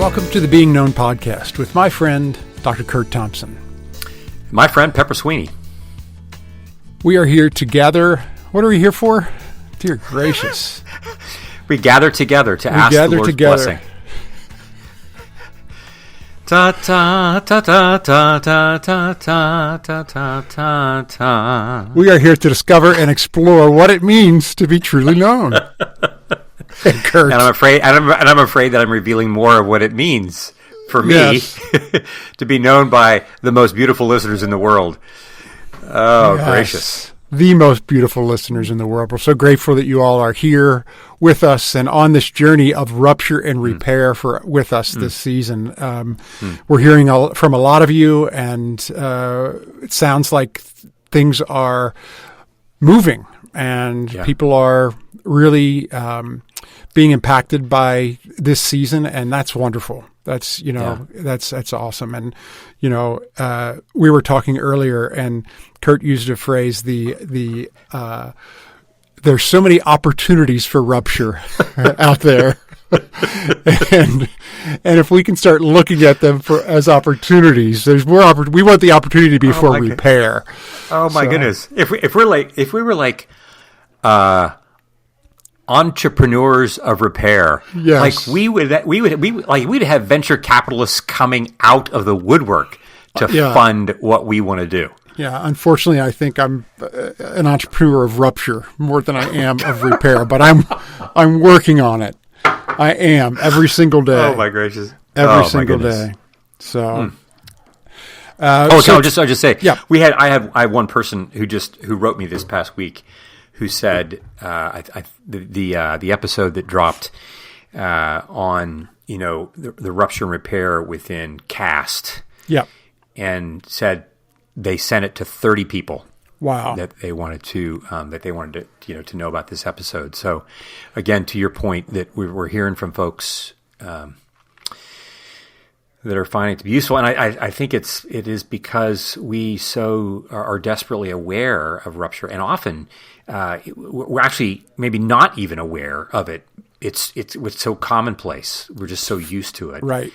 Welcome to the Being Known podcast with my friend, Dr. Kurt Thompson. My friend, Pepper Sweeney. We are here to gather. What are we here for? Dear gracious. We gather together to ask the Lord's blessing. Ta ta ta ta ta ta ta ta ta ta ta. We are here to discover and explore what it means to be truly known. And I'm afraid that I'm revealing more of what it means for me Yes. to be known by the most beautiful listeners in the world. Oh, yes. Gracious. The most beautiful listeners in the world. We're so grateful that you all are here with us and on this journey of rupture and repair with us this season. We're hearing from a lot of you, and it sounds like things are moving, and people are really being impacted by this season, and that's wonderful. That's, that's awesome. And, we were talking earlier, and Kurt used a phrase, there's so many opportunities for rupture out there. and if we can start looking at them as opportunities, there's more we want the opportunity before repair. Oh my goodness. If we were like entrepreneurs of repair. Yes. Like we'd have venture capitalists coming out of the woodwork to fund what we want to do. Yeah, unfortunately, I think I'm an entrepreneur of rupture more than I am of repair, but I'm working on it. I am every single day. Oh my gracious! Every single day. So. I'll just say, I had one person who wrote me this past week, who said the episode that dropped on the rupture and repair within CAST, and said they sent it to 30 people. Wow, that they wanted to to know about this episode. So again, to your point, that we're hearing from folks that are finding it to be useful, and I think it is because we so are desperately aware of rupture, and often we're actually maybe not even aware of it. It's so commonplace. We're just so used to it, right?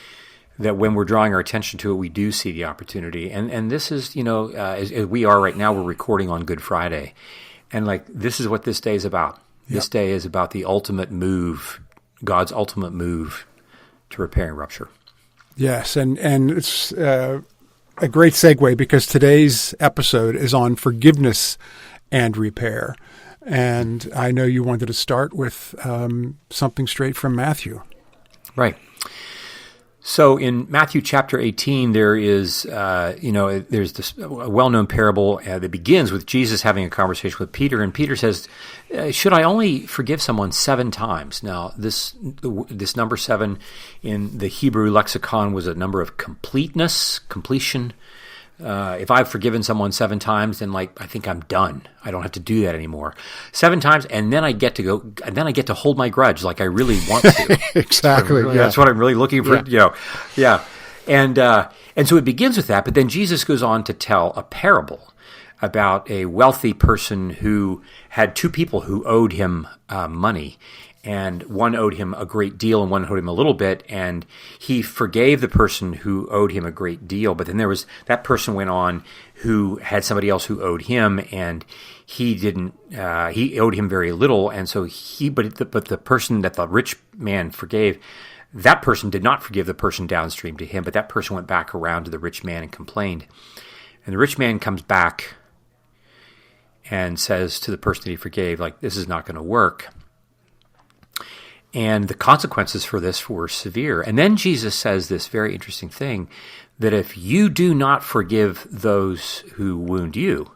That when we're drawing our attention to it, we do see the opportunity. And this is as we are right now, we're recording on Good Friday, and this is what this day is about. This day is about the ultimate move, God's ultimate move to repairing rupture. Yes, and it's a great segue, because today's episode is on forgiveness and repair. And I know you wanted to start with something straight from Matthew. Right. So in Matthew chapter 18, there is, there's this well-known parable that begins with Jesus having a conversation with Peter, and Peter says, "Should I only forgive someone 7 times?" Now, this number 7 in the Hebrew lexicon was a number of completion. If I've forgiven someone 7 times, then I think I'm done. I don't have to do that anymore. 7 times, and then I get to go, and then I get to hold my grudge like I really want to. Exactly. That's what I'm really looking for. And so it begins with that, but then Jesus goes on to tell a parable about a wealthy person who had 2 people who owed him money. And one owed him a great deal and one owed him a little bit, and he forgave the person who owed him a great deal. But then there was that person went on who had somebody else who owed him, and he didn't. He owed him very little, and so but the person that the rich man forgave, that person did not forgive the person downstream to him, but that person went back around to the rich man and complained. And the rich man comes back and says to the person that he forgave, "This is not going to work." And the consequences for this were severe. And then Jesus says this very interesting thing, that if you do not forgive those who wound you,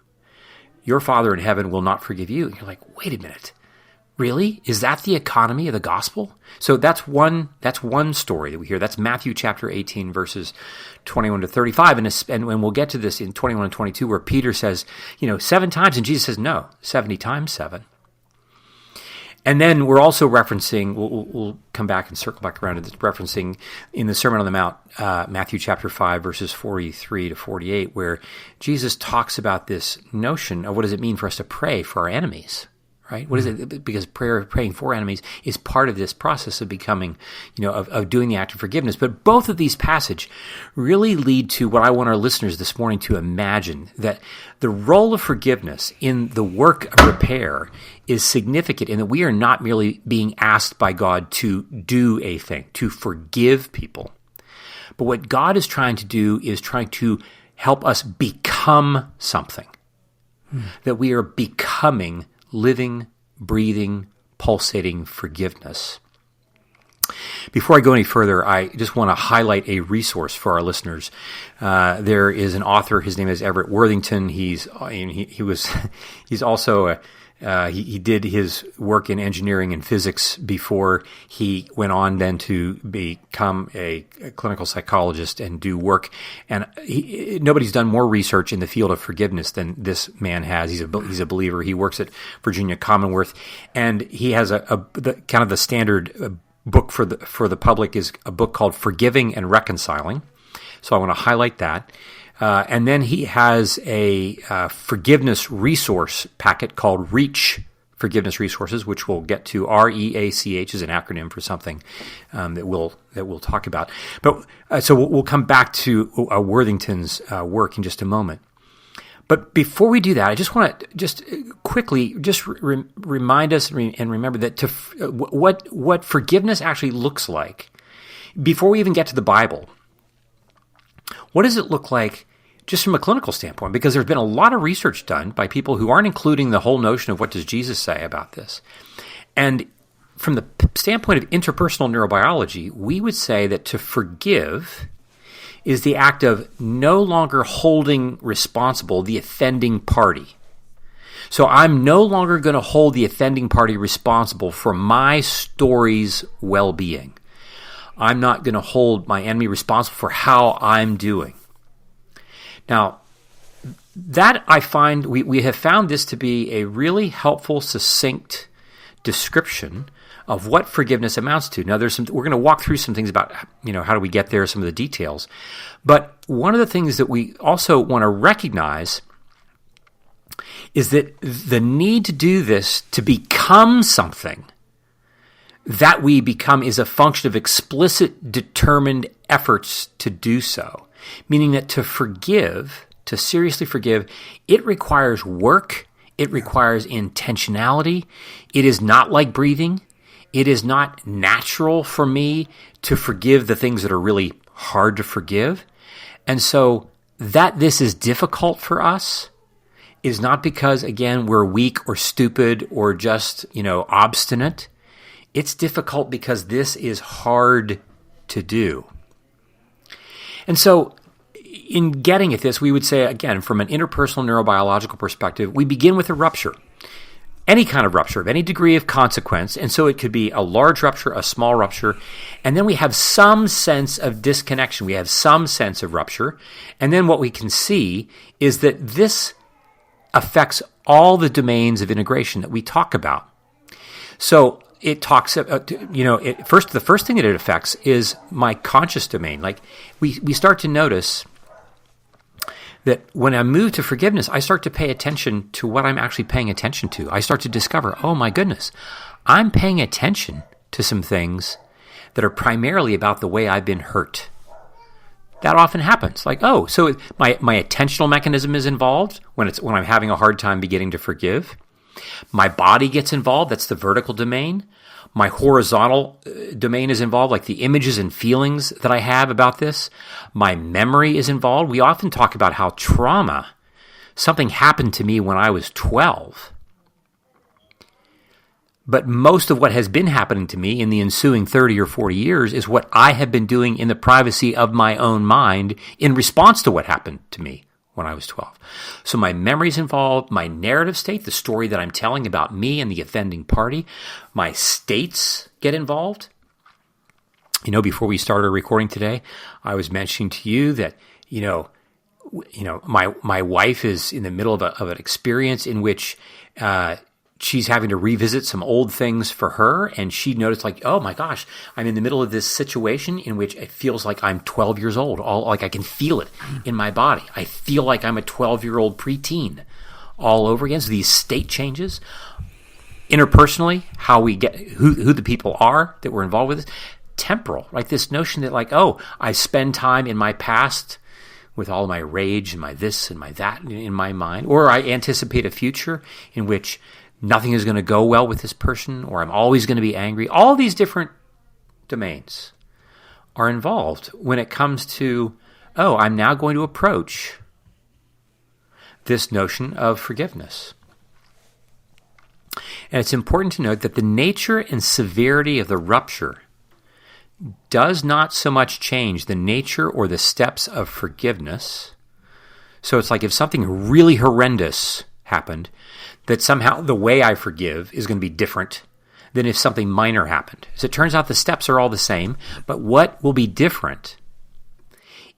your Father in heaven will not forgive you. And you're like, wait a minute, really? Is that the economy of the gospel? So that's one story that we hear. That's Matthew chapter 18, verses 21 to 35. And we'll get to this in 21 and 22, where Peter says, 7 times, and Jesus says, no, 70 times 7. And then we're also referencing, we'll come back and circle back around to this, referencing in the Sermon on the Mount, Matthew chapter 5, verses 43 to 48, where Jesus talks about this notion of what does it mean for us to pray for our enemies, right? What is it? Because praying for enemies is part of this process of becoming, of doing the act of forgiveness. But both of these passages really lead to what I want our listeners this morning to imagine, that the role of forgiveness in the work of repair is significant, in that we are not merely being asked by God to do a thing, to forgive people. But what God is trying to do is trying to help us become something. That we are becoming living, breathing, pulsating forgiveness. Before I go any further, I just want to highlight a resource for our listeners. There is an author. His name is Everett Worthington. He's also he did his work in engineering and physics before he went on then to become a clinical psychologist and do work. And nobody's done more research in the field of forgiveness than this man has. He's a believer. He works at Virginia Commonwealth, and he has the standard book for the public is a book called Forgiving and Reconciling. So I want to highlight that. And then he has a forgiveness resource packet called REACH Forgiveness Resources, which we'll get to. REACH is an acronym for something that we'll talk about. But so we'll come back to Worthington's work in just a moment. But before we do that, I just want to quickly remind us and remember that what forgiveness actually looks like. Before we even get to the Bible, what does it look like just from a clinical standpoint? Because there's been a lot of research done by people who aren't including the whole notion of what does Jesus say about this. And from the standpoint of interpersonal neurobiology, we would say that to forgive is the act of no longer holding responsible the offending party. So I'm no longer going to hold the offending party responsible for my story's well-being. I'm not going to hold my enemy responsible for how I'm doing. Now, that I find, we have found this to be a really helpful, succinct description of what forgiveness amounts to. Now, we're going to walk through some things about, how do we get there, some of the details. But one of the things that we also want to recognize is that the need to do this, to become something that we become, is a function of explicit, determined efforts to do so. Meaning that to forgive, to seriously forgive, it requires work, it requires intentionality. It is not like breathing. It is not natural for me to forgive the things that are really hard to forgive. And so that this is difficult for us is not because, again, we're weak or stupid or just, obstinate. It's difficult because this is hard to do. And so in getting at this, we would say, again, from an interpersonal neurobiological perspective, we begin with a rupture. Any kind of rupture of any degree of consequence. And so it could be a large rupture, a small rupture. And then we have some sense of disconnection. We have some sense of rupture. And then what we can see is that this affects all the domains of integration that we talk about. So it talks about, the first thing that it affects is my conscious domain. Like we start to notice that when I move to forgiveness, I start to pay attention to what I'm actually paying attention to. I start to discover, oh my goodness, I'm paying attention to some things that are primarily about the way I've been hurt. That often happens. Like, oh, so my attentional mechanism is involved when I'm having a hard time beginning to forgive. My body gets involved. That's the vertical domain. My horizontal domain is involved, like the images and feelings that I have about this. My memory is involved. We often talk about how something happened to me when I was 12. But most of what has been happening to me in the ensuing 30 or 40 years is what I have been doing in the privacy of my own mind in response to what happened to me when I was 12. So my memory's involved, my narrative state, the story that I'm telling about me and the offending party, my states get involved. Before we started recording today, I was mentioning to you that, my wife is in the middle of an experience in which she's having to revisit some old things for her, and she noticed, like, oh my gosh, I'm in the middle of this situation in which it feels like I'm 12 years old. Like I can feel it in my body. I feel like I'm a 12-year-old preteen all over again. So these state changes. interpersonally, how we get who the people are that we're involved with. Temporal, like this notion that like, oh, I spend time in my past with all my rage and my this and my that in my mind, or I anticipate a future in which nothing is going to go well with this person, or I'm always going to be angry. All these different domains are involved when it comes to, oh, I'm now going to approach this notion of forgiveness. And it's important to note that the nature and severity of the rupture does not so much change the nature or the steps of forgiveness. So it's like if something really horrendous happened, that somehow the way I forgive is going to be different than if something minor happened. As it turns out, the steps are all the same, but what will be different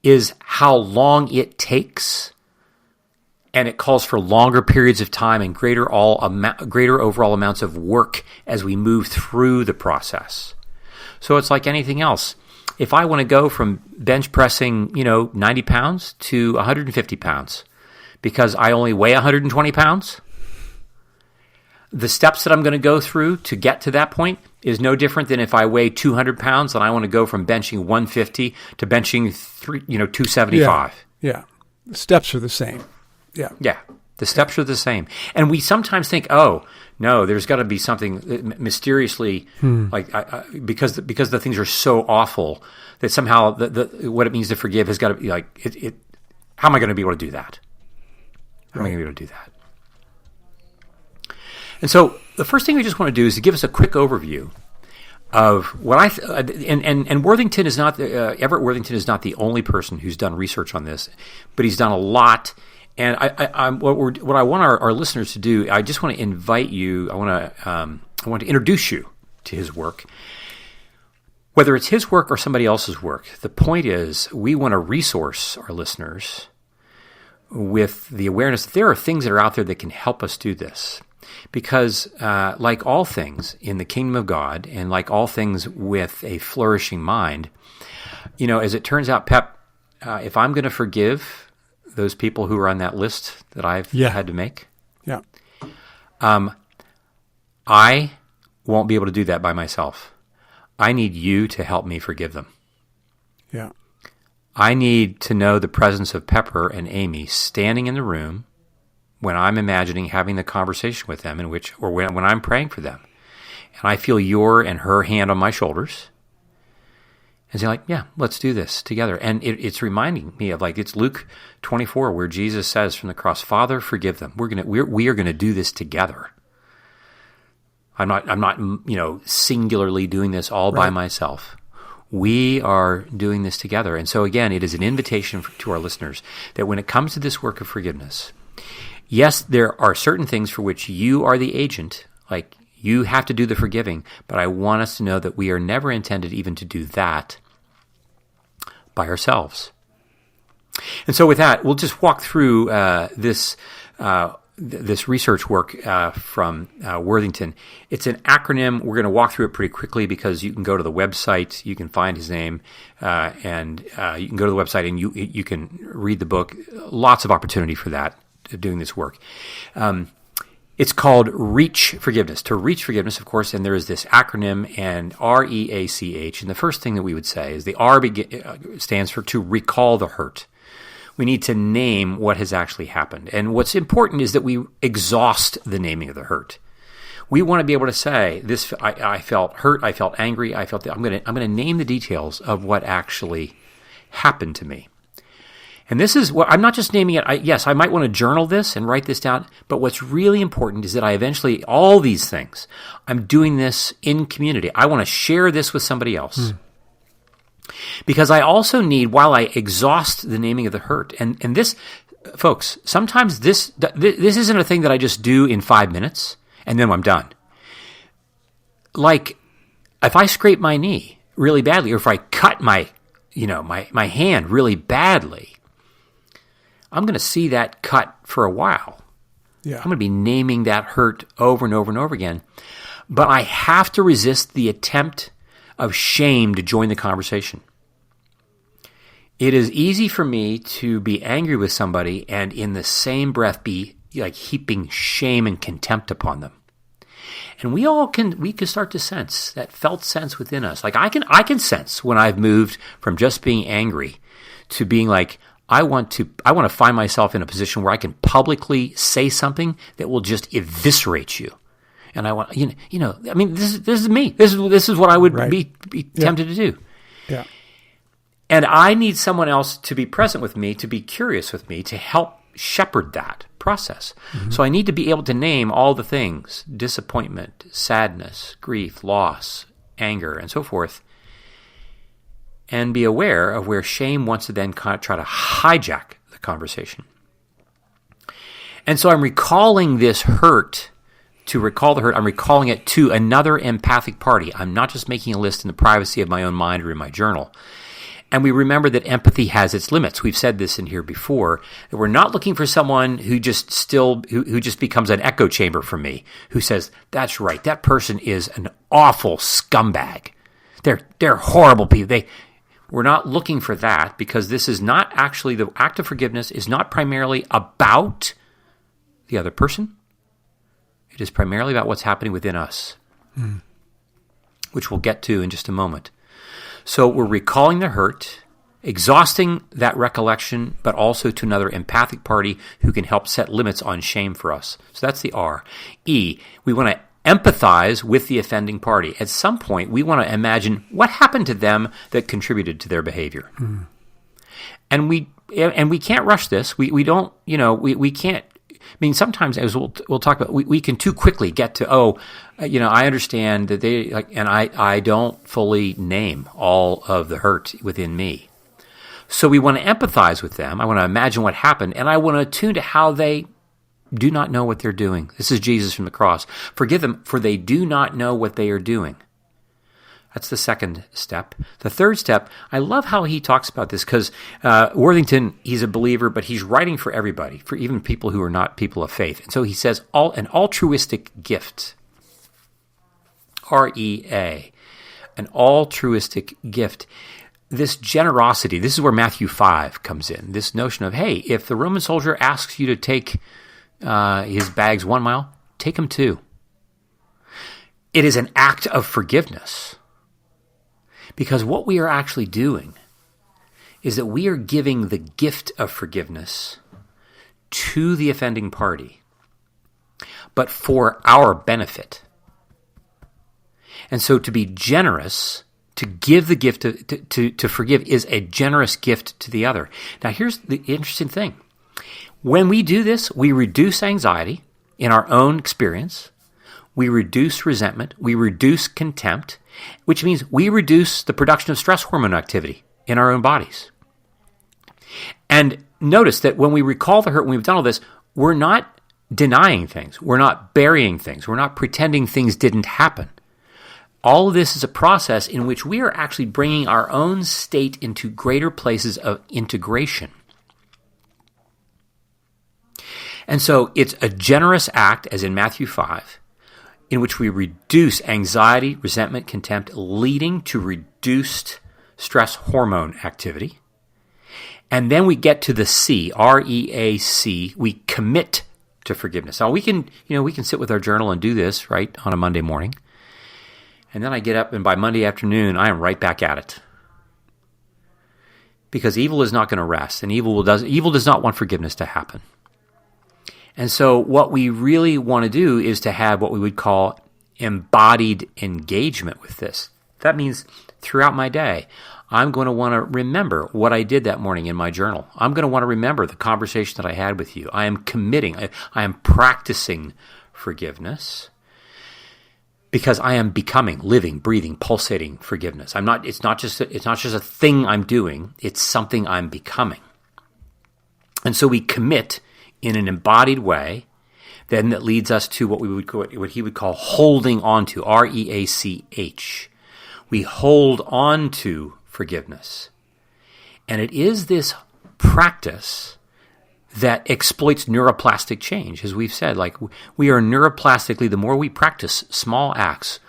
is how long it takes, and it calls for longer periods of time and greater overall amounts of work as we move through the process. So it's like anything else. If I want to go from bench pressing, 90 pounds to 150 pounds because I only weigh 120 pounds, the steps that I'm going to go through to get to that point is no different than if I weigh 200 pounds and I want to go from benching 150 to benching 275. Yeah. The steps are the same. Yeah. Yeah. The steps are the same. And we sometimes think, oh, no, there's got to be something mysteriously, because the things are so awful that somehow what it means to forgive has got to be like, how am I going to be able to do that? How am I going to be able to do that? And so the first thing we just want to do is to give us a quick overview of what and Worthington is not, Everett Worthington is not the only person who's done research on this, but he's done a lot. And what I want our listeners to do, I just want to invite you. I want to introduce you to his work, whether it's his work or somebody else's work. The point is, we want to resource our listeners with the awareness that there are things that are out there that can help us do this. Because, like all things in the kingdom of God, and like all things with a flourishing mind, as it turns out, Pep, if I'm going to forgive those people who are on that list that I've had to make, I won't be able to do that by myself. I need you to help me forgive them. Yeah. I need to know the presence of Pepper and Amy standing in the room when I'm imagining having the conversation with them, when I'm praying for them. And I feel your and her hand on my shoulders. And say like, yeah, let's do this together. And it's reminding me of it's Luke 24 where Jesus says from the cross, Father, forgive them. We are going to do this together. I'm not singularly doing this all by myself. We are doing this together. And so again, it is an invitation to our listeners that when it comes to this work of forgiveness, yes, there are certain things for which you are the agent, like you have to do the forgiving, but I want us to know that we are never intended even to do that by ourselves. And so with that, we'll just walk through this research work from Worthington. It's an acronym. We're going to walk through it pretty quickly because you can go to the website, you can find his name, and you can go to the website and you can read the book. Lots of opportunity for that, doing this work. It's called Reach Forgiveness. To reach forgiveness, of course, and there is this acronym, and REACH. And the first thing that we would say is the R stands for to recall the hurt. We need to name what has actually happened. And what's important is that we exhaust the naming of the hurt. We want to be able to say, "This, I felt hurt, I felt angry, I'm going to name the details of what actually happened to me." And this is what I'm not just naming it. I might want to journal this and write this down, but what's really important is that I eventually, all these things, I'm doing this in community. I want to share this with somebody else. Because I also need, while I exhaust the naming of the hurt, and this, folks, sometimes this isn't a thing that I just do in 5 minutes and then I'm done. Like, if I scrape my knee really badly, or if I cut my hand really badly, I'm going to see that cut for a while. Yeah. I'm going to be naming that hurt over and over and over again. But I have to resist the attempt of shame to join the conversation. It is easy for me to be angry with somebody and in the same breath be like heaping shame and contempt upon them. And we can start to sense that felt sense within us. Like I can sense when I've moved from just being angry to being like, I want to find myself in a position where I can publicly say something that will just eviscerate you. And I want, I mean, this is me. This is what I would be tempted to do. Yeah. And I need someone else to be present with me, to be curious with me, to help shepherd that process. Mm-hmm. So I need to be able to name all the things: disappointment, sadness, grief, loss, anger, and so forth, and be aware of where shame wants to then kind of try to hijack the conversation. And so I'm recalling this hurt. To recall the hurt, I'm recalling it to another empathic party. I'm not just making a list in the privacy of my own mind or in my journal. And we remember that empathy has its limits. We've said this in here before, that we're not looking for someone who just becomes an echo chamber for me, who says, that's right, that person is an awful scumbag. They're horrible people. We're not looking for that, because this is not actually, the act of forgiveness is not primarily about the other person. It is primarily about what's happening within us, which we'll get to in just a moment. So we're recalling the hurt, exhausting that recollection, but also to another empathic party who can help set limits on shame for us. So that's the R. E, we want to empathize with the offending party. At some point, we want to imagine what happened to them that contributed to their behavior. And we can't rush this. We don't, we can't. I mean, sometimes, as we'll talk about, we can too quickly get to, I understand that and I don't fully name all of the hurt within me. So we want to empathize with them. I want to imagine what happened, and I want to attune to how they do not know what they're doing. This is Jesus from the cross. Forgive them, for they do not know what they are doing. That's the second step. The third step, I love how he talks about this, because Worthington, he's a believer, but he's writing for everybody, for even people who are not people of faith. And so he says, an altruistic gift, REA, an altruistic gift. This generosity, this is where Matthew 5 comes in, this notion of, hey, if the Roman soldier asks you to take his bags 1 mile, take them 2. It is an act of forgiveness. Because what we are actually doing is that we are giving the gift of forgiveness to the offending party, but for our benefit. And so to be generous, to give the gift to forgive, is a generous gift to the other. Now here's the interesting thing. When we do this, we reduce anxiety in our own experience. We reduce resentment. We reduce contempt, which means we reduce the production of stress hormone activity in our own bodies. And notice that when we recall the hurt, when we've done all this, we're not denying things. We're not burying things. We're not pretending things didn't happen. All of this is a process in which we are actually bringing our own state into greater places of integration. And so it's a generous act, as in Matthew 5, in which we reduce anxiety, resentment, contempt, leading to reduced stress hormone activity. And then we get to the C, REAC, we commit to forgiveness. Now we can sit with our journal and do this, right, on a Monday morning. And then I get up, and by Monday afternoon, I am right back at it. Because evil is not going to rest, and evil does not want forgiveness to happen. And so what we really want to do is to have what we would call embodied engagement with this. That means throughout my day, I'm going to want to remember what I did that morning in my journal. I'm going to want to remember the conversation that I had with you. I am committing, I am practicing forgiveness, because I am becoming, living, breathing, pulsating forgiveness. It's not just a thing I'm doing, it's something I'm becoming. And so we commit in an embodied way, then that leads us to what he would call holding on to, REACH. We hold on to forgiveness. And it is this practice that exploits neuroplastic change, as we've said. Like, we are neuroplastically, the more we practice small acts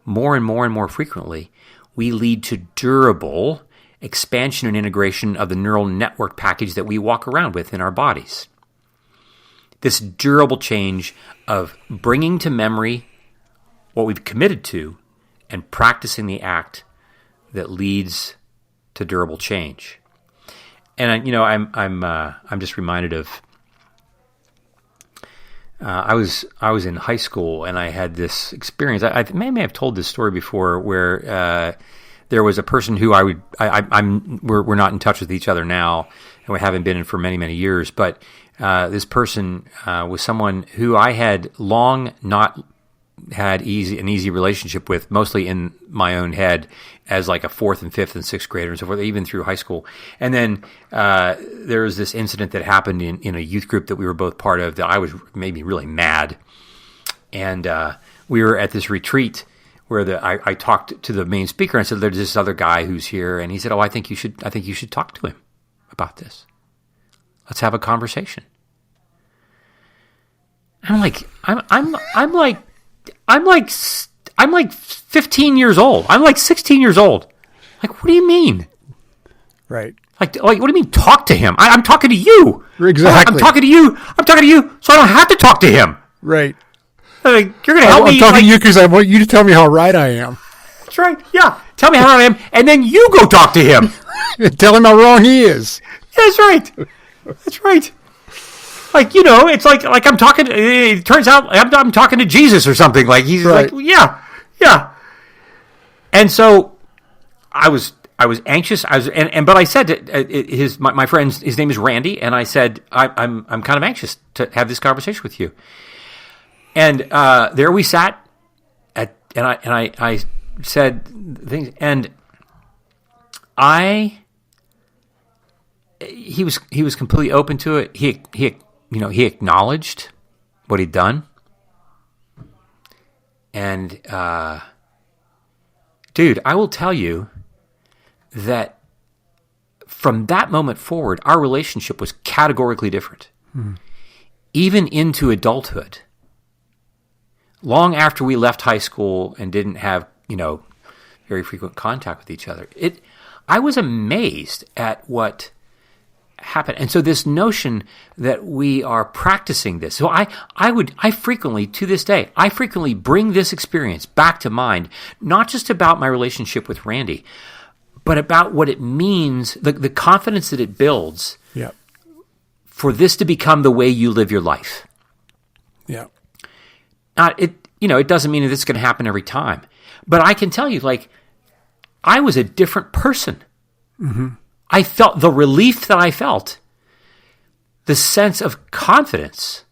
more and more and more frequently, we lead to durable expansion and integration of the neural network package that we walk around with in our bodies. This durable change of bringing to memory what we've committed to, and practicing the act that leads to durable change. And I'm just reminded of I was in high school and I had this experience. I may have told this story before, where there was a person who we're not in touch with each other now, and we haven't been in for many, many years. But this person was someone who I had long not had an easy relationship with, mostly in my own head, as like a fourth and fifth and sixth grader and so forth, even through high school. And then there was this incident that happened in a youth group that we were both part of that made me really mad. And we were at this retreat where I talked to the main speaker and said, "There's this other guy who's here," and he said, "Oh, I think you should talk to him about this. Let's have a conversation." I'm like 15 years old. I'm like 16 years old. Like, what do you mean? Right. Like, what do you mean talk to him? I'm talking to you. Exactly. I'm talking to you, so I don't have to talk to him. Right. Like, you're going to help me. I'm talking to you because I want you to tell me how right I am. That's right. Yeah. Tell me how right I am, and then you go talk to him. Tell him how wrong he is. That's right. That's right. Like, it's like I'm talking. It turns out I'm talking to Jesus or something. Like, he's right. Like, yeah. And so I was anxious. But I said to my friend, his name is Randy, and I said I'm kind of anxious to have this conversation with you. And there we sat, and I said things, and he was completely open to it. He acknowledged what he'd done. And, dude, I will tell you that from that moment forward, our relationship was categorically different. Even into adulthood. Long after we left high school and didn't have, very frequent contact with each other, I was amazed at what happen. And so this notion that we are practicing this. So I frequently, to this day, bring this experience back to mind, not just about my relationship with Randy, but about what it means, the confidence that it builds for this to become the way you live your life. Yeah. It doesn't mean that it's going to happen every time, but I can tell you, like, I was a different person. Mm-hmm. I felt the relief that I felt, the sense of confidence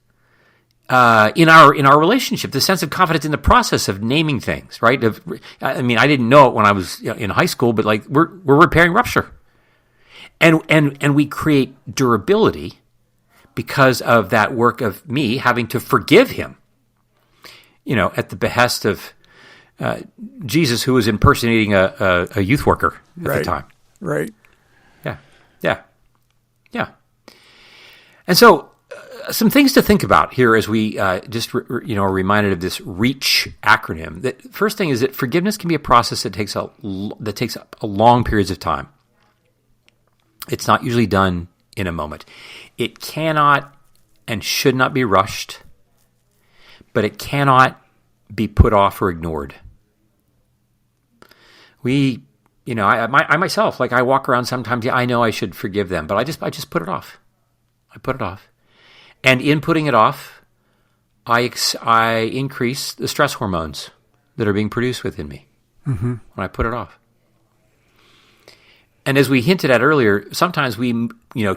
in our relationship, the sense of confidence in the process of naming things, right? I didn't know it when I was in high school, but like we're repairing rupture, and we create durability because of that work of me having to forgive him, at the behest of Jesus, who was impersonating a youth worker at the time. Right. Yeah. And so some things to think about here as we are reminded of this REACH acronym. The first thing is that forgiveness can be a process that takes up long periods of time. It's not usually done in a moment. It cannot and should not be rushed, but it cannot be put off or ignored. I myself, like, I walk around sometimes, I know I should forgive them, but I just put it off. I put it off. And in putting it off, I increase the stress hormones that are being produced within me when I put it off. And as we hinted at earlier, sometimes we,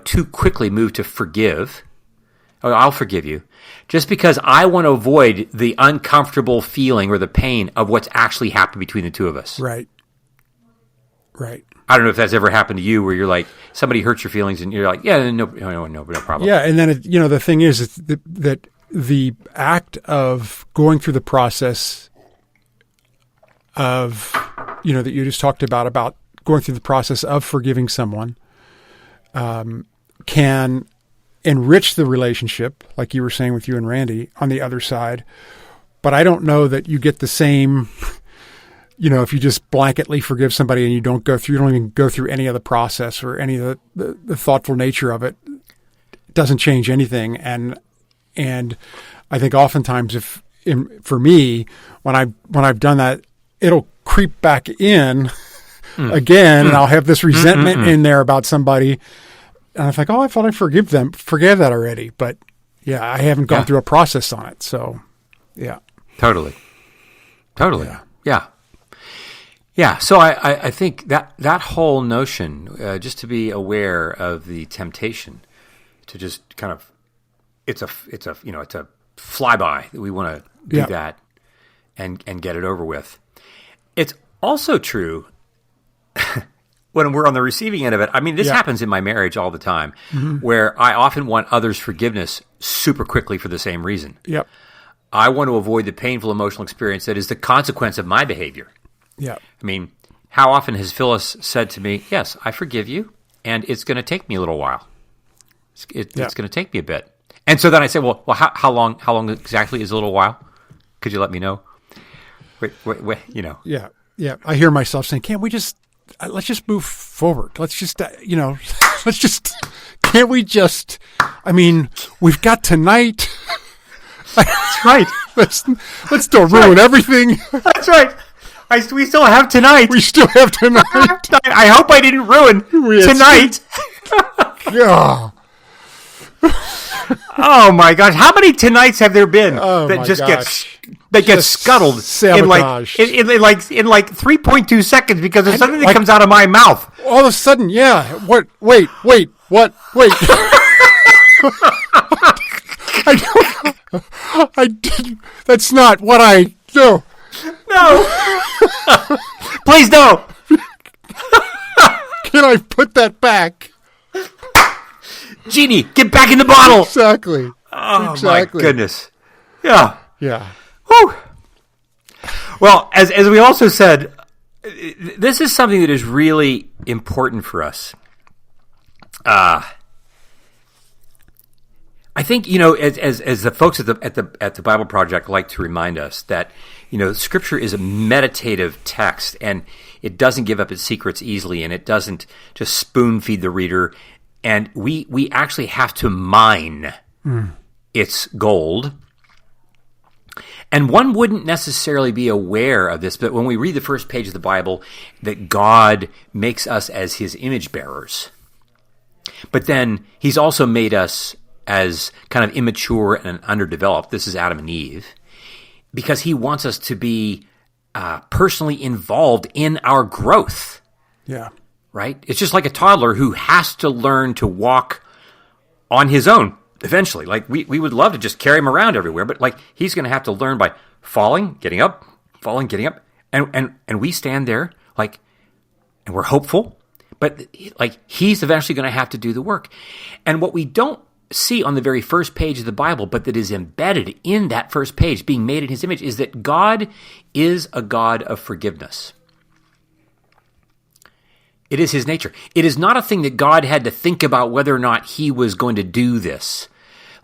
too quickly move to forgive. Oh, I'll forgive you. Just because I want to avoid the uncomfortable feeling or the pain of what's actually happened between the two of us. Right. I don't know if that's ever happened to you, where you're like, somebody hurts your feelings and you're like, yeah, no problem. Yeah, and then the thing is that the act of going through the process of, that you just talked about going through the process of forgiving someone, can enrich the relationship, like you were saying with you and Randy on the other side. But I don't know that you get the same. If you just blanketly forgive somebody and you don't even go through any of the process or any of the thoughtful nature of it, it doesn't change anything. And I think oftentimes for me, when I've done that, it'll creep back in again, and I'll have this resentment in there about somebody. And I'm like, oh, I thought I forgave that already. But yeah, I haven't gone through a process on it. So yeah. Totally. Yeah. So I think that whole notion, just to be aware of the temptation to just kind of, it's a flyby that we want to do that and get it over with. It's also true when we're on the receiving end of it. I mean, this happens in my marriage all the time, where I often want others' forgiveness super quickly for the same reason. Yep. I want to avoid the painful emotional experience that is the consequence of my behavior. Yeah. I mean, how often has Phyllis said to me, yes, I forgive you, and it's going to take me a little while. It's going to take me a bit. And so then I say, well, how long exactly is a little while? Could you let me know? Wait, Yeah. Yeah. I hear myself saying, can't we just, let's just move forward. Let's just, can't we just, I mean, we've got tonight. That's right. Let's don't ruin everything. That's right. We still have tonight. We still have tonight. I hope I didn't ruin tonight. Yeah. Oh my gosh! How many tonights have there been that just get scuttled in like 3.2 seconds because of something that comes out of my mouth? All of a sudden, yeah. What? Wait. What? Wait. I didn't. That's not what I do. No. Please no. Can I put that back? Genie, get back in the bottle. Exactly. Oh my goodness. Yeah. Yeah. Whew. Well, as we also said, this is something that is really important for us. I think, as the folks at the Bible Project like to remind us that, Scripture is a meditative text, and it doesn't give up its secrets easily, and it doesn't just spoon feed the reader. And we actually have to mine its gold. And one wouldn't necessarily be aware of this, but when we read the first page of the Bible, that God makes us as his image bearers. But then he's also made us as kind of immature and underdeveloped. This is Adam and Eve. Because he wants us to be personally involved in our growth. Yeah. Right? It's just like a toddler who has to learn to walk on his own eventually. Like, we would love to just carry him around everywhere, but like he's going to have to learn by falling, getting up, and we stand there like, and we're hopeful, but like he's eventually going to have to do the work. And what we don't see on the very first page of the Bible, but that is embedded in that first page, being made in his image, is that God is a God of forgiveness. It is his nature. It is not a thing that God had to think about whether or not he was going to do this,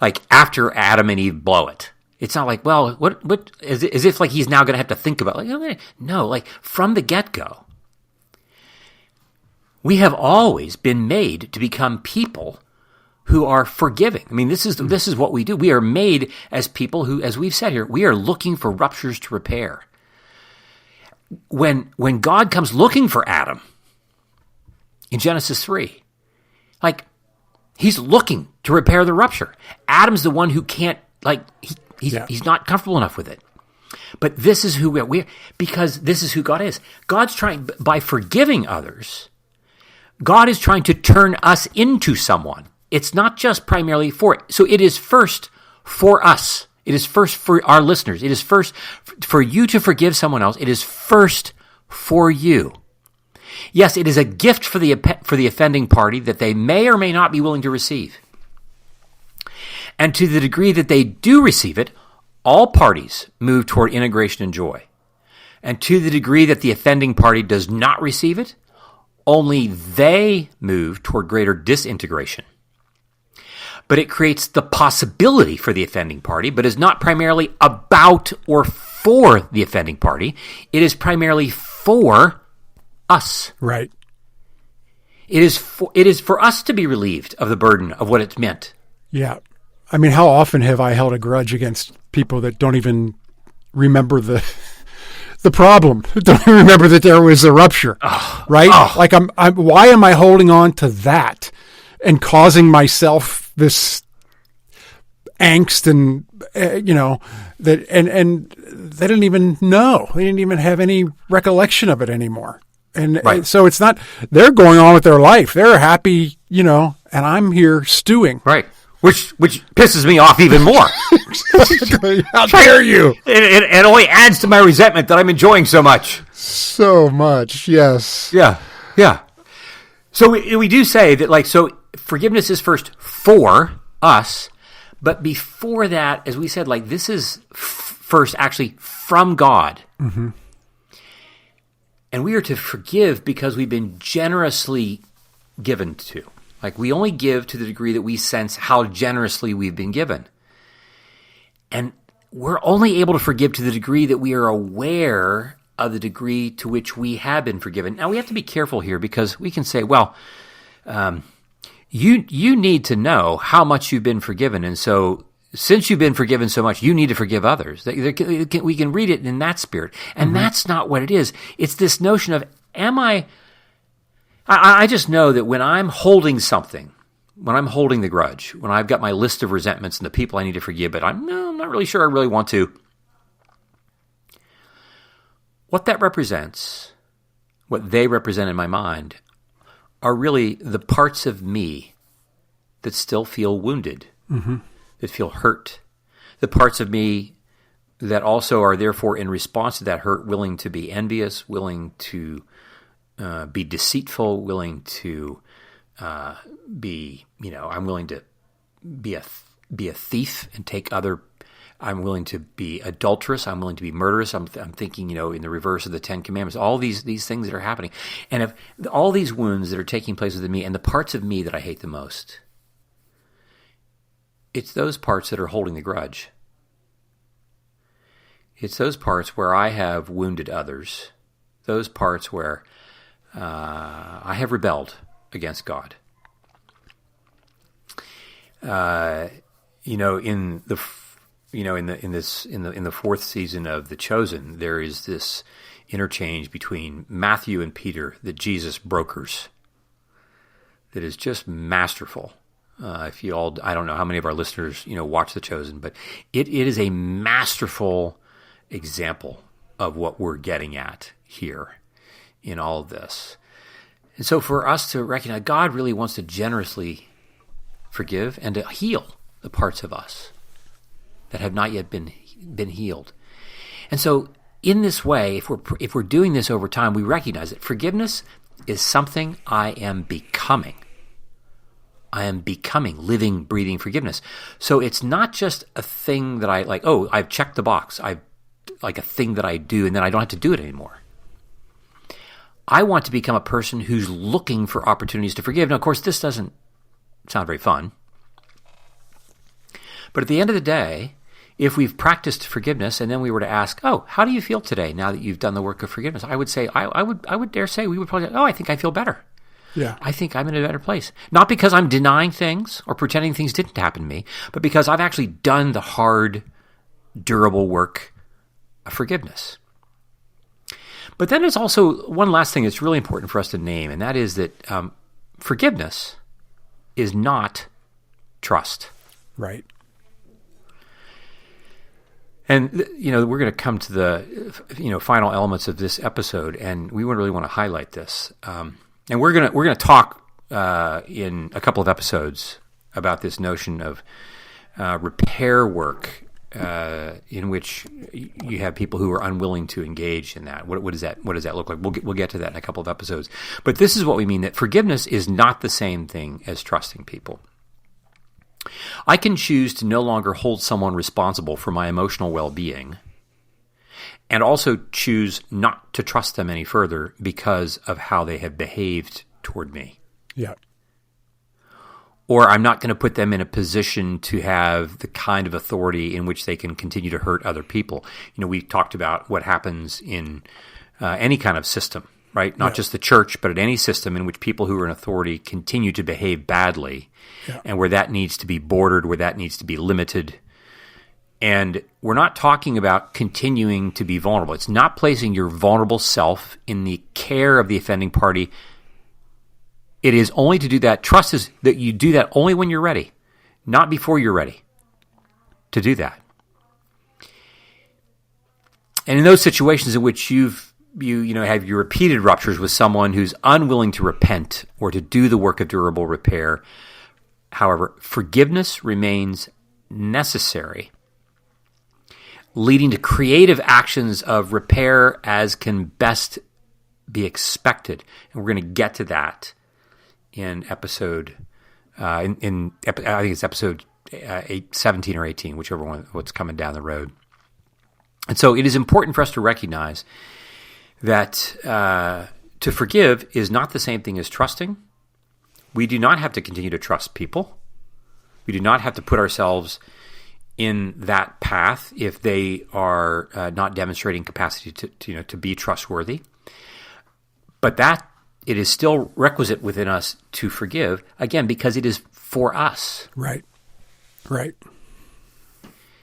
like after Adam and Eve blow it. It's not like, well, what as if like he's now going to have to think about, like, no, like from the get-go. We have always been made to become people who are forgiving. I mean, this is what we do. We are made as people who, as we've said here, we are looking for ruptures to repair. When God comes looking for Adam in Genesis 3, like, he's looking to repair the rupture. Adam's the one who can't, like, he's not comfortable enough with it. But this is who we are, because this is who God is. God's trying, by forgiving others, God is trying to turn us into someone. It's not just primarily for it. So it is first for us. It is first for our listeners. It is first for you to forgive someone else. It is first for you. Yes, it is a gift for the offending party that they may or may not be willing to receive. And to the degree that they do receive it, all parties move toward integration and joy. And to the degree that the offending party does not receive it, only they move toward greater disintegration. But it creates the possibility for the offending party, but is not primarily about or for the offending party. It is primarily for us. Right. It is for us to be relieved of the burden of what it's meant. Yeah. I mean, how often have I held a grudge against people that don't even remember the problem. Don't remember that there was a rupture, right? Like I'm, why am I holding on to that and causing myself this angst and, that, and they didn't even know. They didn't even have any recollection of it anymore. And so it's not, they're going on with their life. They're happy, and I'm here stewing. Right. Which pisses me off even more. Exactly. How dare you? It only adds to my resentment that I'm enjoying so much. So much, yes. Yeah. So we do say that, so forgiveness is first for us, but before that, as we said, this is first actually from God. Mm-hmm. And we are to forgive because we've been generously given to. We only give to the degree that we sense how generously we've been given. And we're only able to forgive to the degree that we are aware of the degree to which we have been forgiven. Now, we have to be careful here because we can say, you need to know how much you've been forgiven. And so since you've been forgiven so much, you need to forgive others. We can read it in that spirit. And that's not what it is. It's this notion of, I just know that when I'm holding something, when I'm holding the grudge, when I've got my list of resentments and the people I need to forgive, but I'm not really sure I really want to, what that represents, what they represent in my mind, are really the parts of me that still feel wounded, that feel hurt, the parts of me that also are therefore in response to that hurt willing to be envious, willing to be deceitful, willing to be, I'm willing to be a thief and take other. I'm willing to be adulterous. I'm willing to be murderous. I'm thinking, in the reverse of the Ten Commandments. All these things that are happening, and if all these wounds that are taking place within me, and the parts of me that I hate the most, it's those parts that are holding the grudge. It's those parts where I have wounded others. Those parts where I have rebelled against God. In the fourth season of The Chosen, there is this interchange between Matthew and Peter that Jesus brokers. That is just masterful. I don't know how many of our listeners watch The Chosen, but it is a masterful example of what we're getting at here in all of this. And so for us to recognize God really wants to generously forgive and to heal the parts of us that have not yet been healed. And so in this way, if we're doing this over time, we recognize that forgiveness is something I am becoming. I am becoming living, breathing forgiveness. So it's not just a thing that I've checked the box. I've a thing that I do, and then I don't have to do it anymore. I want to become a person who's looking for opportunities to forgive. Now, of course, this doesn't sound very fun. But at the end of the day, if we've practiced forgiveness and then we were to ask, how do you feel today now that you've done the work of forgiveness? I would say, I would dare say, we would probably say, I think I feel better. Yeah. I think I'm in a better place. Not because I'm denying things or pretending things didn't happen to me, but because I've actually done the hard, durable work of forgiveness. But then there's also one last thing that's really important for us to name, and that is that forgiveness is not trust. Right. And, we're going to come to the, final elements of this episode, and we really want to highlight this. And we're going to talk in a couple of episodes about this notion of repair work, in which you have people who are unwilling to engage in that. What does that look like? We'll get to that in a couple of episodes. But this is what we mean, that forgiveness is not the same thing as trusting people. I can choose to no longer hold someone responsible for my emotional well-being, and also choose not to trust them any further because of how they have behaved toward me. Yeah. Or I'm not going to put them in a position to have the kind of authority in which they can continue to hurt other people. We talked about what happens in any kind of system, right? Not just the church, but in any system in which people who are in authority continue to behave badly, and where that needs to be bordered, where that needs to be limited. And we're not talking about continuing to be vulnerable. It's not placing your vulnerable self in the care of the offending party. It is only to do that. Trust is that you do that only when you're ready, not before you're ready to do that. And in those situations in which you have your repeated ruptures with someone who's unwilling to repent or to do the work of durable repair, however, forgiveness remains necessary, leading to creative actions of repair as can best be expected. And we're going to get to that in episode, I think it's episode 17 or 18, whichever one, what's coming down the road. And so it is important for us to recognize that to forgive is not the same thing as trusting. We do not have to continue to trust people. We do not have to put ourselves in that path if they are not demonstrating capacity to be trustworthy. But that it is still requisite within us to forgive, again, because it is for us. Right.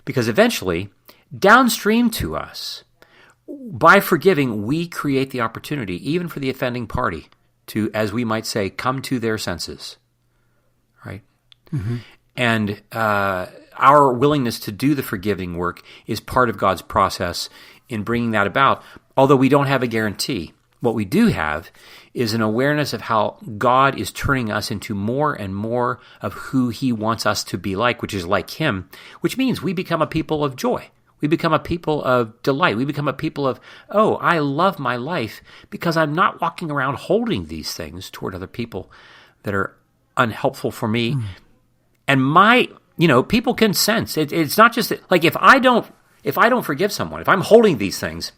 Because eventually, downstream to us, by forgiving, we create the opportunity, even for the offending party, to, as we might say, come to their senses. Right? Mm-hmm. And our willingness to do the forgiving work is part of God's process in bringing that about, although we don't have a guarantee. What we do have is an awareness of how God is turning us into more and more of who He wants us to be like, which is like Him, which means we become a people of joy. We become a people of delight. We become a people of, oh, I love my life because I'm not walking around holding these things toward other people that are unhelpful for me. And people can sense it's not just that, like if I don't forgive someone, if I'm holding these things,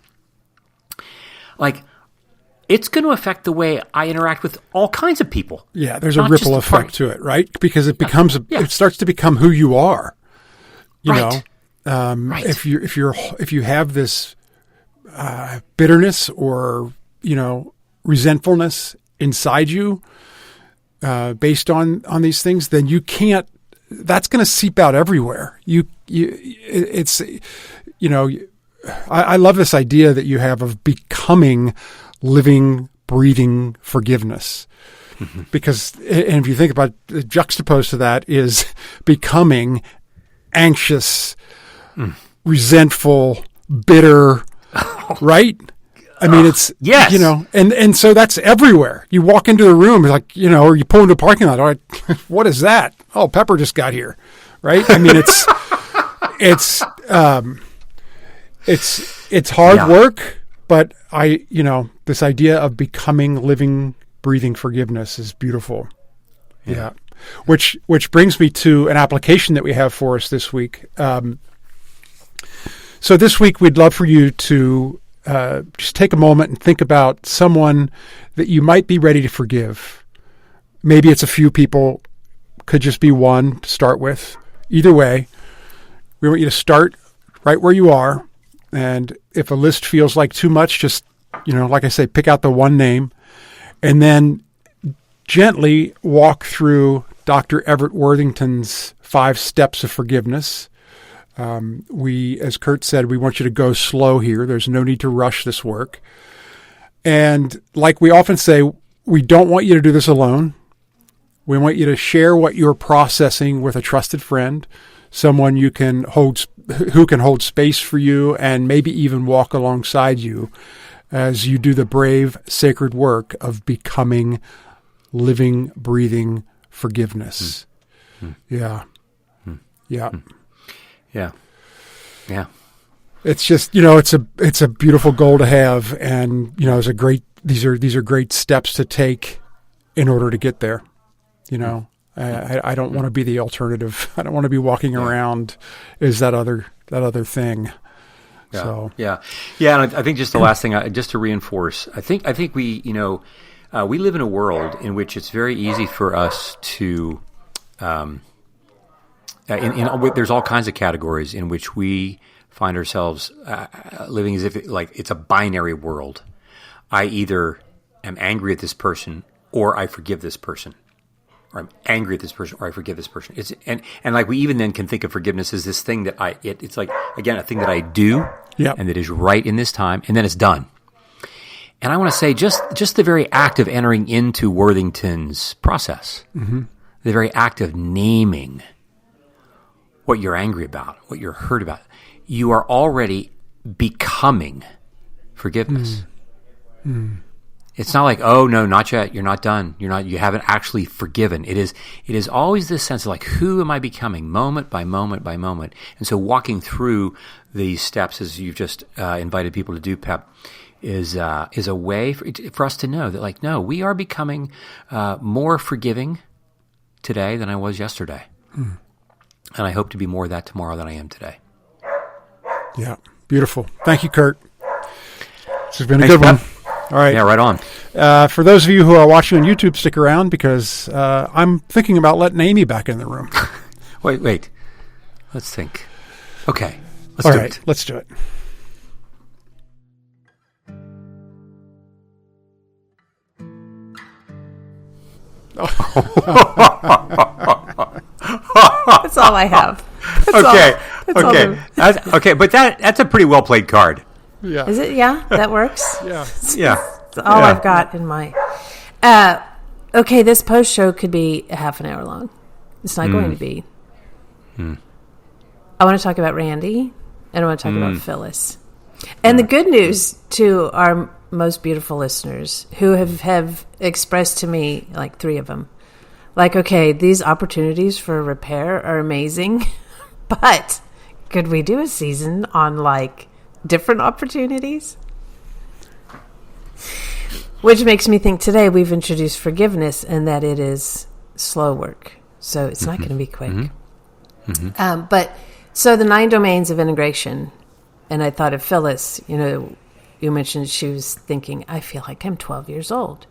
like it's going to affect the way I interact with all kinds of people. Yeah, there's a ripple effect to it, right? Because it becomes it starts to become who you are. You know, if you have this bitterness or resentfulness inside you based on these things, then you can't. That's going to seep out everywhere. I love this idea that you have of becoming living, breathing forgiveness. Mm-hmm. Because, and if you think about it, juxtaposed to that is becoming anxious, resentful, bitter, right? I mean, it's, yes. And so that's everywhere. You walk into the room, like, or you pull into a parking lot. All right, what is that? Oh, Pepper just got here, right? I mean, it's hard work, but this idea of becoming living, breathing forgiveness is beautiful. Yeah. Which brings me to an application that we have for us this week. So this week, we'd love for you to just take a moment and think about someone that you might be ready to forgive. Maybe it's a few people, could just be one to start with. Either way, we want you to start right where you are. And if a list feels like too much, just, like I say, pick out the one name and then gently walk through Dr. Everett Worthington's 5 steps of forgiveness. As Kurt said, we want you to go slow here. There's no need to rush this work. And like we often say, we don't want you to do this alone. We want you to share what you're processing with a trusted friend, someone who can hold space for you and maybe even walk alongside you as you do the brave, sacred work of becoming living, breathing forgiveness. Yeah. Yeah. Yeah. Yeah. It's just, it's a beautiful goal to have, and these are great steps to take in order to get there. I don't want to be the alternative. I don't want to be walking around as that other thing. Yeah. So yeah. And I think just the last thing, just to reinforce, I think we we live in a world in which it's very easy for us to. There's all kinds of categories in which we find ourselves living as if it's a binary world. I either am angry at this person or I forgive this person. or I'm angry at this person, or I forgive this person. And like we even then can think of forgiveness as this thing that it's like, again, a thing that I do and that is right in this time, and then it's done. And I want to say just the very act of entering into Worthington's process, the very act of naming what you're angry about, what you're hurt about, you are already becoming forgiveness. It's not like, oh no, not yet. You're not done. You haven't actually forgiven. It is always this sense of like, who am I becoming, moment by moment by moment? And so walking through these steps, as you've just invited people to do, Pep, is a way for us to know that, like, no, we are becoming more forgiving today than I was yesterday, and I hope to be more of that tomorrow than I am today. Yeah, beautiful. Thank you, Kurt. This has been a good one. All right. Yeah, right on. For those of you who are watching on YouTube, stick around because I'm thinking about letting Amy back in the room. Wait. Let's think. Okay. All right, let's do it. That's all I have. Okay, but that's a pretty well played card. Yeah. Is it? Yeah, that works. Yeah. That's all I've got in my. Okay, this post show could be a half an hour long. It's not going to be. I want to talk about Randy, and I want to talk about Phyllis. And the good news to our most beautiful listeners who have expressed to me, like 3 of them, like, okay, these opportunities for repair are amazing, but could we do a season on like different opportunities? Which makes me think today we've introduced forgiveness and that it is slow work. So it's not going to be quick. But so the 9 domains of integration, and I thought of Phyllis, you mentioned she was thinking, I feel like I'm 12 years old.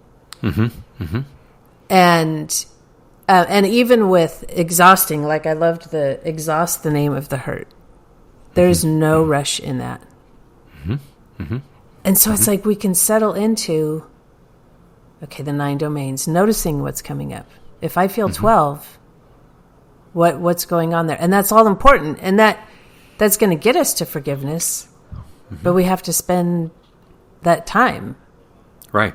And even with exhausting, like I loved the exhaust the name of the hurt. There's no rush in that. And so it's like we can settle into, okay, the 9 domains, noticing what's coming up. If I feel 12, what's going on there? And that's all important. And that's going to get us to forgiveness, but we have to spend that time. Right.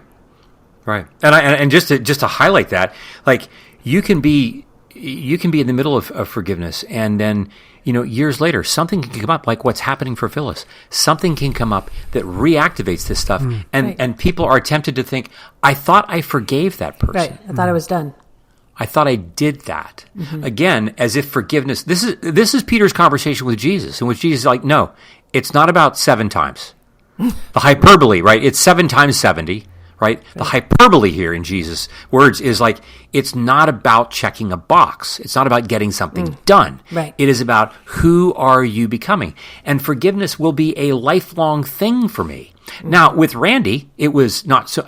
And just to highlight that, like you can be in the middle of forgiveness, and then years later something can come up, like what's happening for Phyllis. Something can come up that reactivates this stuff, and people are tempted to think, I thought I forgave that person. Right. I thought I was done. I thought I did that. Again, as if forgiveness. This is Peter's conversation with Jesus, in which Jesus is like, no, it's not about 7 times. The hyperbole, right? It's 7 times 70, right? The hyperbole here in Jesus' words is like, it's not about checking a box. It's not about getting something done. Right. It is about who are you becoming? And forgiveness will be a lifelong thing for me. Now, with Randy, it was not so,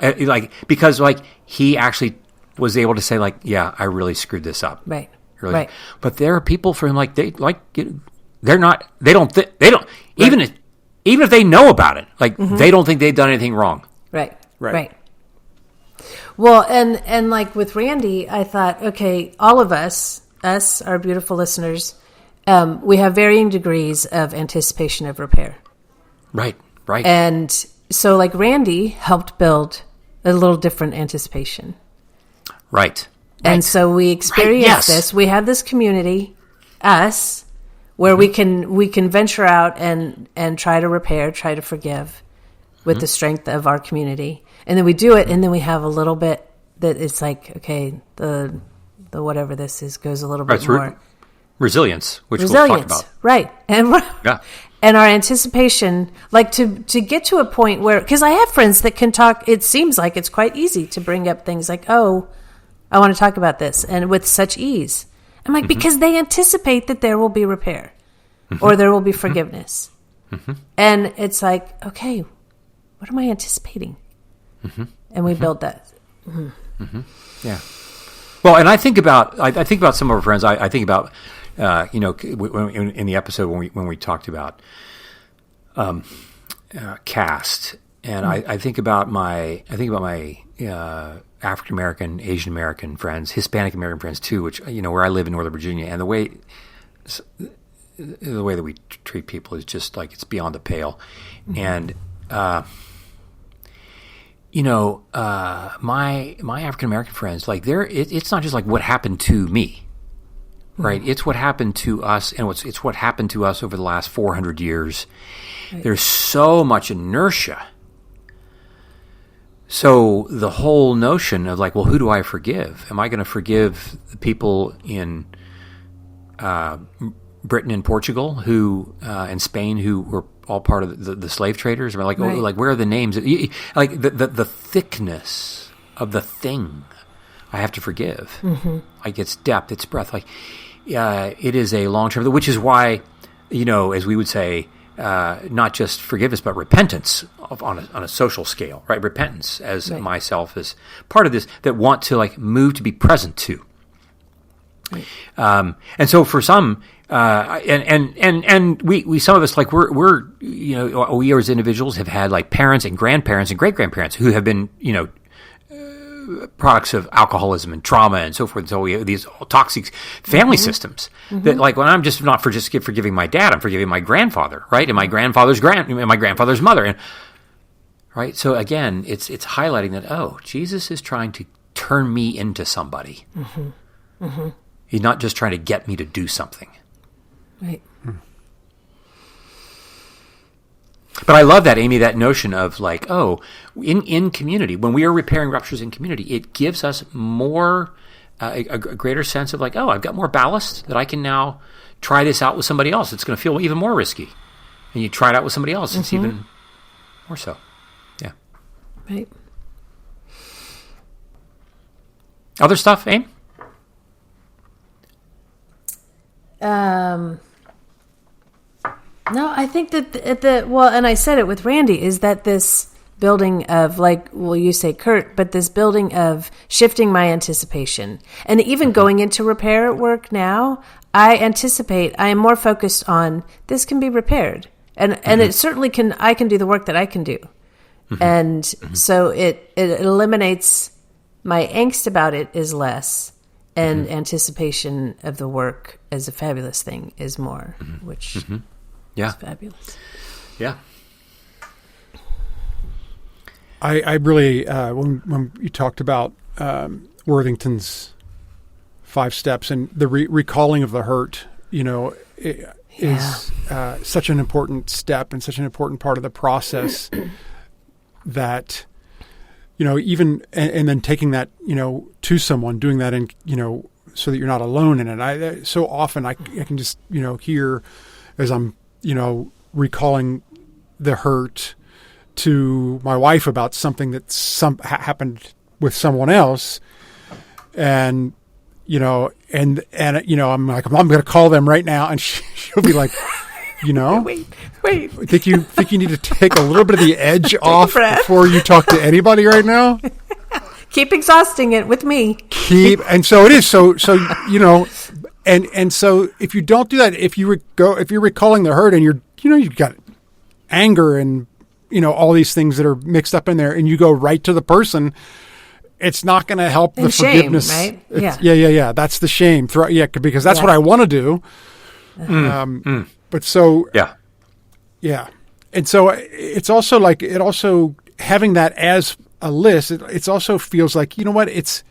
because he actually was able to say, like, yeah, I really screwed this up. Right. Really. Right. But there are people for him, like, even if they know about it, like, they don't think they've done anything wrong. Right. Well, and like with Randy, I thought, okay, all of us, our beautiful listeners, we have varying degrees of anticipation of repair. Right. And so like Randy helped build a little different anticipation. Right. And so we experience this. We have this community, us, where we can venture out and try to repair, try to forgive with the strength of our community. And then we do it, and then we have a little bit that it's like, okay, the whatever this is goes a little bit more. Resilience, which we'll talk about. Right. And and our anticipation, like to get to a point where, because I have friends that can talk, it seems like it's quite easy to bring up things like, oh, I want to talk about this, and with such ease. I'm like, because they anticipate that there will be repair or there will be forgiveness. And it's like, okay, what am I anticipating? And we build that. Yeah. Well, and I think about some of our friends. I think about in the episode when we talked about cast And I think about my African American, Asian American friends, Hispanic American friends too, which where I live in Northern Virginia, and the way that we treat people is just like it's beyond the pale. And my African American friends, like it's not just like what happened to me, right? It's what happened to us, and it's what happened to us over the last 400 years. Right. There's so much inertia. So the whole notion of like, well, who do I forgive? Am I going to forgive the people in Britain and Portugal and Spain who were all part of the slave traders? Or like, right. Like where are the names? Like the thickness of the thing I have to forgive. Like its depth, its breadth. Like it is a long term, which is why, as we would say, not just forgiveness, but repentance on a social scale, right? Repentance as right. myself as part of this that want to like move to be present to. Right. And so for some, and we some of us like we're we as individuals have had like parents and grandparents and great grandparents who have been products of alcoholism and trauma and so forth. So we have these toxic family systems that, like, when I'm just not forgiving my dad, I'm forgiving my grandfather, right, and my grandfather's mother, and right. So again, it's highlighting that Jesus is trying to turn me into somebody. He's not just trying to get me to do something. Right. But I love that, Amy, that notion of like, in community, when we are repairing ruptures in community, it gives us more, a greater sense of like, I've got more ballast that I can now try this out with somebody else. It's going to feel even more risky. And you try it out with somebody else, it's even more so. Yeah. Right. Other stuff, Amy? No, I think that and I said it with Randy, is that this building of like, well, you say Kurt, but this building of shifting my anticipation and even going into repair work now, I am more focused on this can be repaired and it certainly I can do the work that I can do. And so it eliminates my angst about it is less and anticipation of the work as a fabulous thing is more, which is fabulous. Yeah. I really, when you talked about Worthington's 5 steps and the recalling of the hurt, is such an important step and such an important part of the process that, even, and then taking that, to someone, doing that and, so that you're not alone in it. So often I can just, hear as I'm, recalling the hurt to my wife about something that happened with someone else. And, I'm like, I'm going to call them right now. And she'll be like, wait. Think you need to take a little bit of the edge off before you talk to anybody right now? Keep exhausting it with me. And so it is. So and so if you don't do that, if you're recalling the hurt and you've got anger and all these things that are mixed up in there, and you go right to the person, it's not going to help the forgiveness. Shame, right? Yeah. That's the shame. Because that's what I want to do. But so yeah, and so it's also like having that as a list. It also feels like it's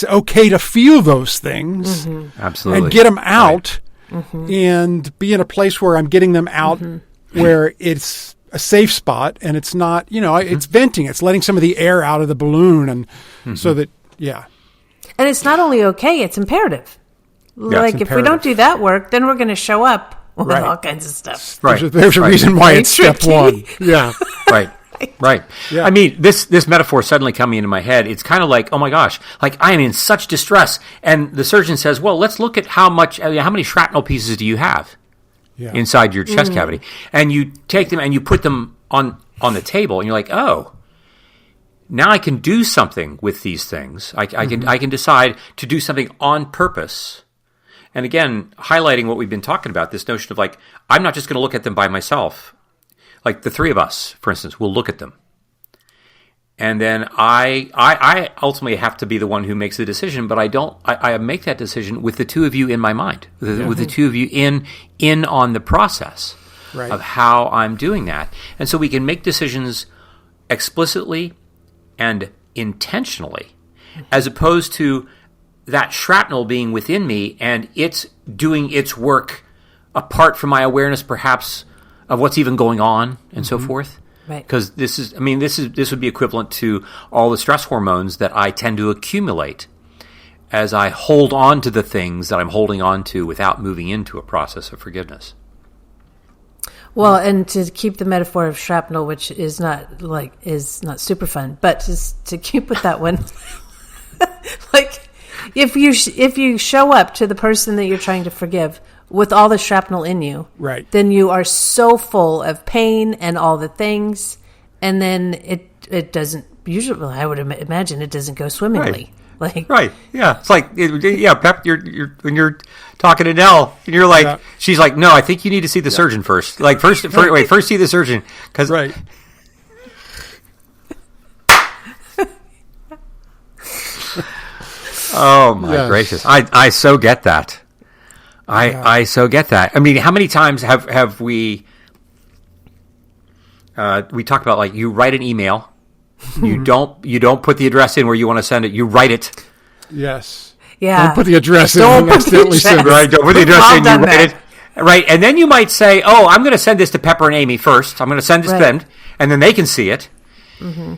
okay to feel those things, absolutely, and get them out, and be in a place where I'm getting them out, where it's a safe spot, and it's not, it's venting, it's letting some of the air out of the balloon, and so that, and it's not only okay, it's imperative. Like if we don't do that work, then we're going to show up with all kinds of stuff. Right. There's a reason why it's step one. Yeah. Right. Yeah. I mean, this metaphor suddenly coming into my head, it's kind of like, oh my gosh, like I am in such distress. And the surgeon says, well, let's look at how many shrapnel pieces do you have inside your chest cavity? And you take them and you put them on the table, and you're like, oh, now I can do something with these things. I can decide to do something on purpose. And again, highlighting what we've been talking about, this notion of like, I'm not just going to look at them by myself. like the three of us, for instance, will look at them. And then I ultimately have to be the one who makes the decision, but I make that decision with the two of you in my mind, with the two of you in on the process of how I'm doing that. And so we can make decisions explicitly and intentionally, as opposed to that shrapnel being within me and it's doing its work apart from my awareness, perhaps, of what's even going on and so forth. Right. Because this would be equivalent to all the stress hormones that I tend to accumulate as I hold on to the things that I'm holding on to without moving into a process of forgiveness. Well, and to keep the metaphor of shrapnel, which is not super fun, but to keep with that one, like if you show up to the person that you're trying to forgive with all the shrapnel in you, then you are so full of pain and all the things, and then it doesn't usually. I would imagine it doesn't go swimmingly. It's like Pep, you're when you're talking to Nell and you're like, she's like, no, I think you need to see the surgeon first. Like first see the surgeon because oh my gracious, I so get that. I so get that. I mean, how many times have we talk about, like, you write an email. You don't put the address in where you want to send it. You write it. Yes. Yeah. Don't put the address in. Don't put the address. Right. Don't put the address in. You write it. Right. And then you might say, "Oh, I'm going to send this to Pepper and Amy first. I'm going to send this to them, and then they can see it." Mm-hmm.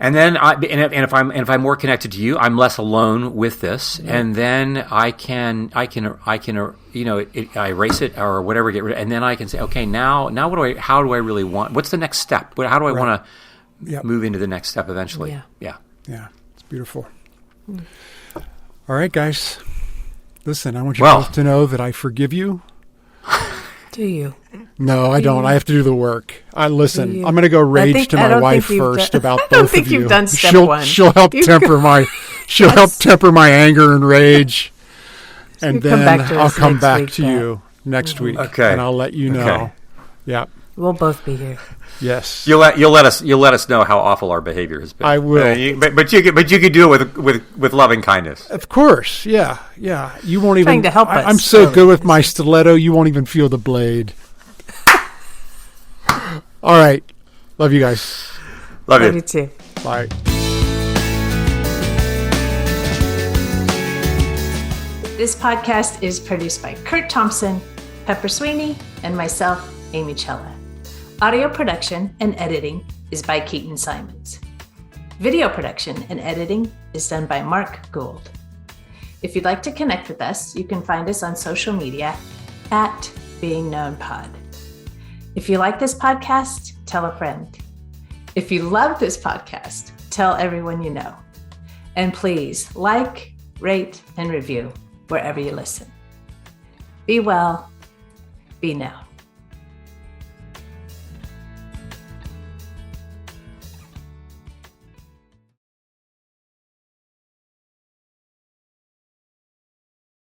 And then if I'm more connected to you, I'm less alone with this, and then I can I erase it or whatever, get rid, and then I can say, okay, now how do I really want? What's the next step? How do I want to move into the next step eventually? Yeah. It's beautiful. All right, guys. Listen, I want you both to know that I forgive you. Do you? No, I don't. I have to do the work. I'm going to go rage to my wife first about both of you. You've done step one. She'll help temper my anger and rage, and then I'll come back to you next week. Okay, and I'll let you know. Okay. Yeah, we'll both be here. Yes, you'll let us know how awful our behavior has been. I will, but you can do it with loving kindness. Of course, yeah. You won't even trying to help us. I'm so good with my stiletto. You won't even feel the blade. All right, love you guys. Love you too. Bye. This podcast is produced by Kurt Thompson, Pepper Sweeney, and myself, Amy Chella. Audio production and editing is by Keaton Simons. Video production and editing is done by Mark Gould. If you'd like to connect with us, you can find us on social media at BeingKnownPod. If you like this podcast, tell a friend. If you love this podcast, tell everyone you know. And please like, rate, and review wherever you listen. Be well, be known.